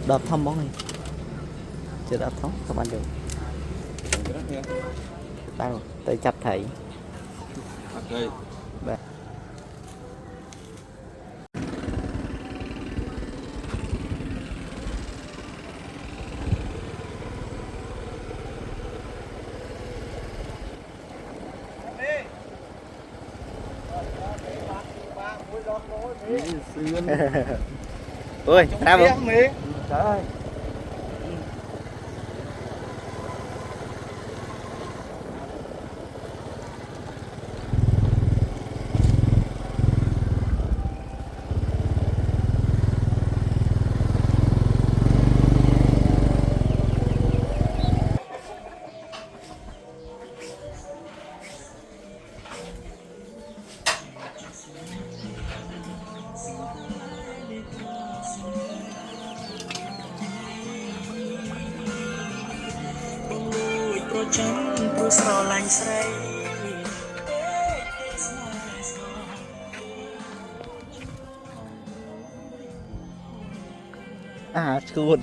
đợt thăm món này chưa đợt thống các bạn được đang tới chặt thấy Dạ. Ôi, ra không? Trời ơi. À, school.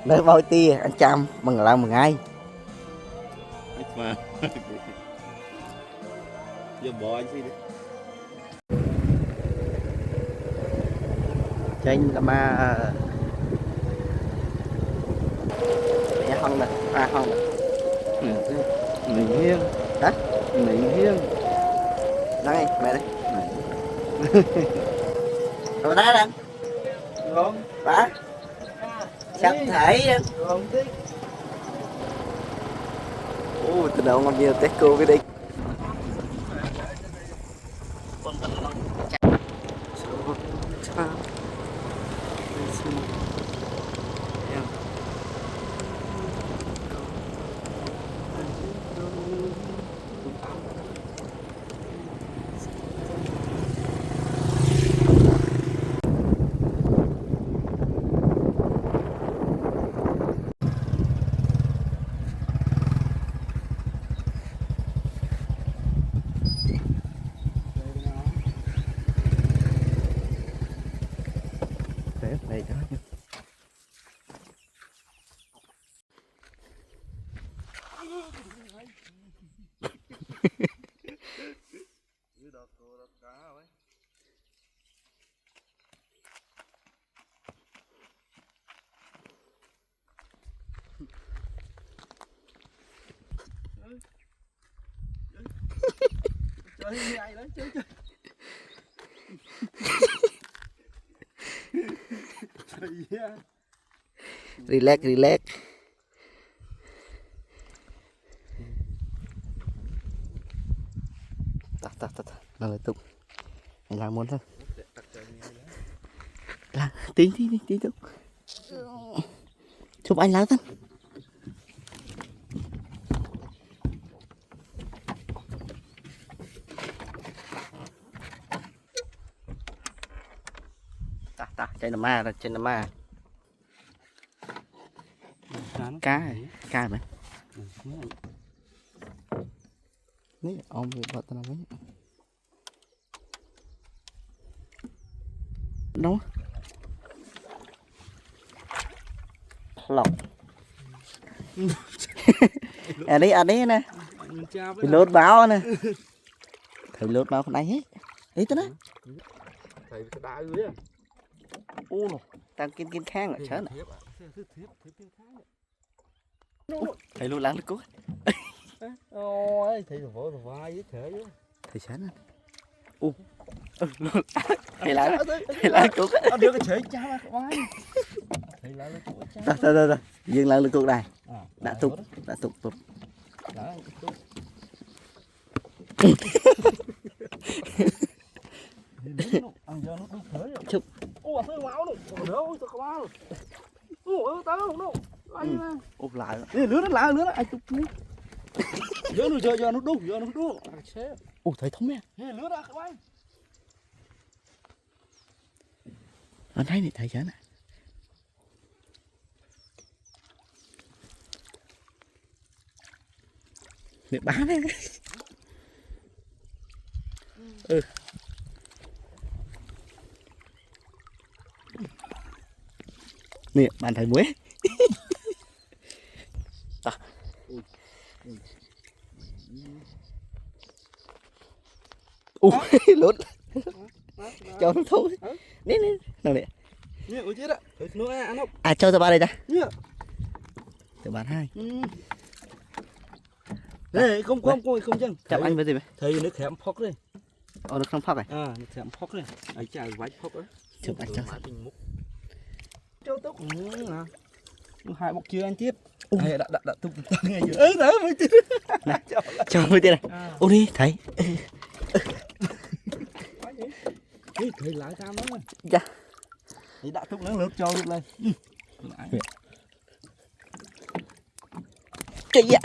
Nơi bao ti anh chăm bằng làm một ngày. Mà giờ bỏ anh đi. Trên là mà nhà hông nè, hông nè. Mình hiên. Hả? Mình hiên. Đây, mẹ đây. Rồi đá đang. Không. Bả. Sắp thể. Không thích. Ồ, từ đầu ngon nhiều Tesco cái đi. Đây đó. Chơi ai đó chơi chơi. Relax, relax. Ta. Nó lại tục. Anh làm muốn thôi. Là tí tục. Chụp anh láo thân. Ta, trên là ma rồi, trên là ma. Cá mà. Ní ông bị bật tao nói. Đâu? Lọc. À đấy nè. Thì lốt báo nè. Thầy lốt báo con này hết. Đấy tao đó. Thầy đá ưới à. Ô nè, đang kiên khang ở chớ nè. Thầy lốt láng được cố. Ôi, thầy vỗ vai với thể chứ. Thầy chớ nè. Ô. Thầy láng cố. Nó đưa cái thể cha ra vai. Thầy láng cố cha. Ta. Dừng láng được cố này. Đã tục. Đã tục. Chụp. Ủa sao máu nó. Ủa sao có máu. Ủa tao nó. Úp lại. Đi lứa nó ai chụp đi. Giờ nó đúc. Ủa thấy thống nha. Lứa ra các bạn. Anh thấy này thầy chớ nè. Mẹ bán đấy. nè bạn thấy muối lốt cho nó thôi nè nè nào nè Nhớ ôi chết ạ. Nó ăn không? à cho tao ba đây ta Nhớ. tao bán hai Này không chăng. chào anh với gì vậy Thấy nước khém phóc đây. nó không phóc này À, nước khém phóc đây. Ấy chả vách phóc đấy. chụp anh cho Châu túc. Hai bọc chưa anh tiếp. Ai đã túc ngay chưa. Ơ đó mới chết. cho mới tiền này ô đi thấy Thấy lái cam lắm rồi. dạ Thì đã túc nó lướt cho được lên. chị ạ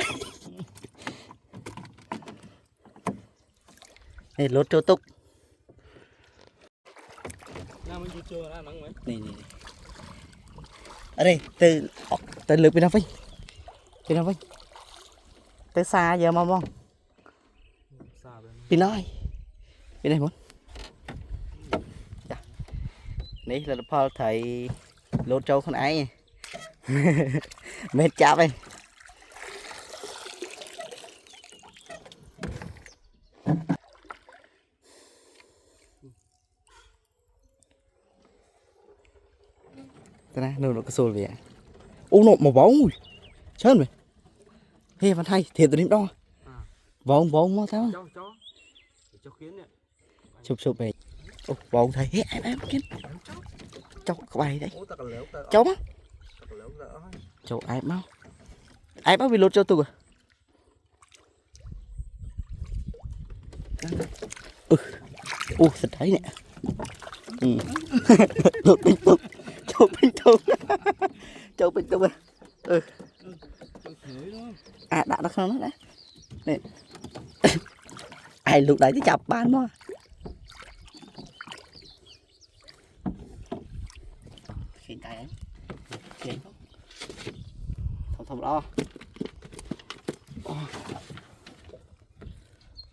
này lốt cho túc Nào mình chưa ra nắng mấy. này này ở đây từ lượt bên đâu vinh tới xa giờ mà mong Xa bên. bên này muốnនេះលទ្ធផលត្រីលោតចូលខ្លួនឯងមិនចាប់ទេទៅណានៅកសួលវាអូនោះមកបងច្រើនមែនហេបានថៃធៀបទៅនេះម្ដងបងមកទៅ Cho kiến nè. chụp về ô bọn thầy hé em kiếm cho các bài đấy Ủa ta còn léo ta. cháu má Ta còn léo ta. cháu ai báo vì lột cho tôi à ô thật đấy nè lột bình tùng cháu bình tùng à à đã nó không đấy nè ai lúc đấy thì chập ban mà khiến tay ấy khiến không đó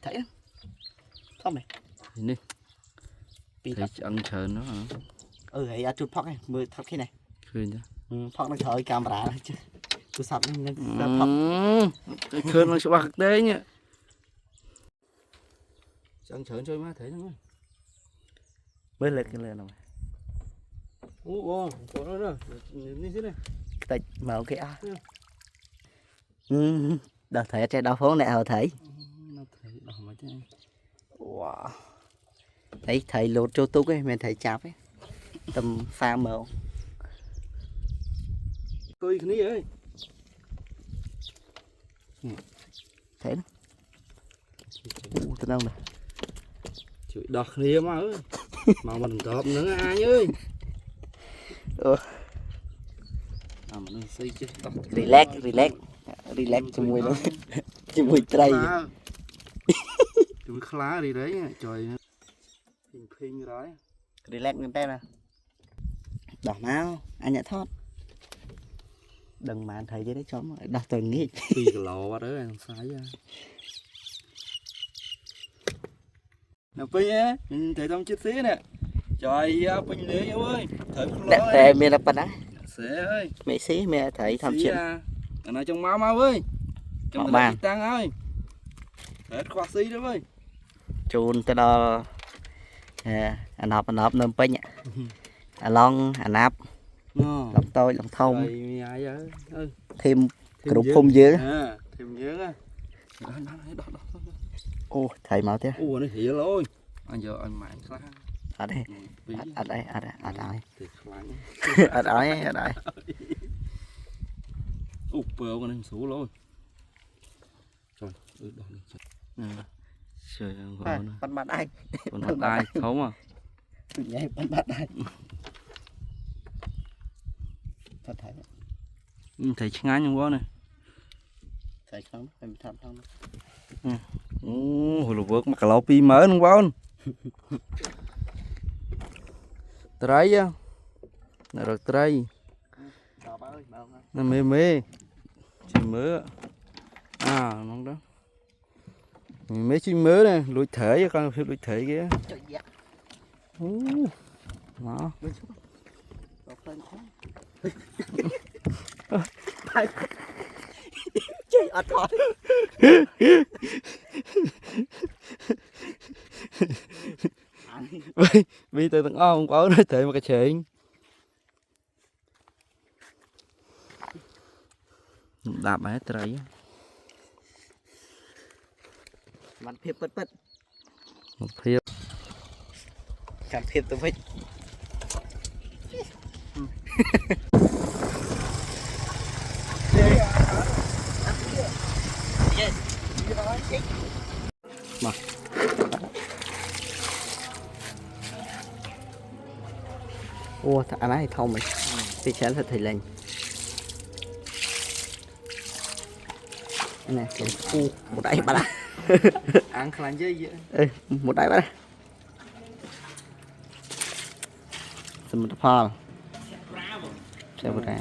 thấy không này Ini thấy ăn chờ nó hả? Hãy chút phóc này mười thật khi này Khơi nhá. phóc nó khởi camera này chứ tôi sập nên phóc Khơi nó sẽ bạc đấy nhá. Ăn chờ chơi má thấy không? mới lên cái lên nào Ủa, có nó rồi. Đi thế này. tay mở cái a đâu thể trên đâu phố này hầu thấy Nó thấy đỏ mà chứ. wow thấy thầy lột cho tôi ấy mình thấy chạp ấy tầm pha màu Tôi cái này ơi. thấy nó từ đâu này Chửi đọt này mà ơi. Mà mình đọt nữa ai ơi. À mà nó xây chứ. relax cho mùi nó cho mùi tray Chúng khá đi đấy trời phình rồi. relax người ta nè đỏ máu anh nhận thoát đừng mà anh thấy dưới đấy chó mà đặt từng nghĩ Phi cái lò qua đấy làm sai ra. Nè Phi á, thấy trong chiếc xí nè. Trời ơi, Phi lưới ơi. Thử đẹp về miền là bắn á Xế ơi. mấy xí mẹ thấy tham chuyện Nó trong máu ơi. Trong bàn tăng ơi. Hết khoa xí đó ơi. chun tới đó anh họp nôm pin anh long anh áp lòng tôi lòng thông Trời ai vậy? thêm cục phun dứa À, thêm dứa á. ô thầy máu thế Ủa nó hiểu rồi. Anh giờ anh mạnh khá. ở đây ở đây Thì kháng. ở đây Ủa bờ con em số rồi. Trời, đỏ này. Trời gọi nó. bắn mặt ai Còn mặt đai không à? nhảy bắn mặt ai thật thấy Thấy ngay trong quá này. thấy không em thầm không Hồi lục vượt mà cả lò pi mở nó quá. Trái á. Nó được trái. Nó mê. Chỉ mớ. À nó đó. Mấy chỉ mớ này, lùi thể cho con lùi thể kia. Đó. chơi ọt ọt vì từ tầng không có nói thế mà cái chuyện đạp hết trờiมันเพียบเปิดเปิด một phiêu การเพียบตัวไป ô anh ấy thông mình thì sẽ thật thì lên nè một đáy ba la ăn khăn chứ gì ê một đáy ba la xem một pha xem một đáy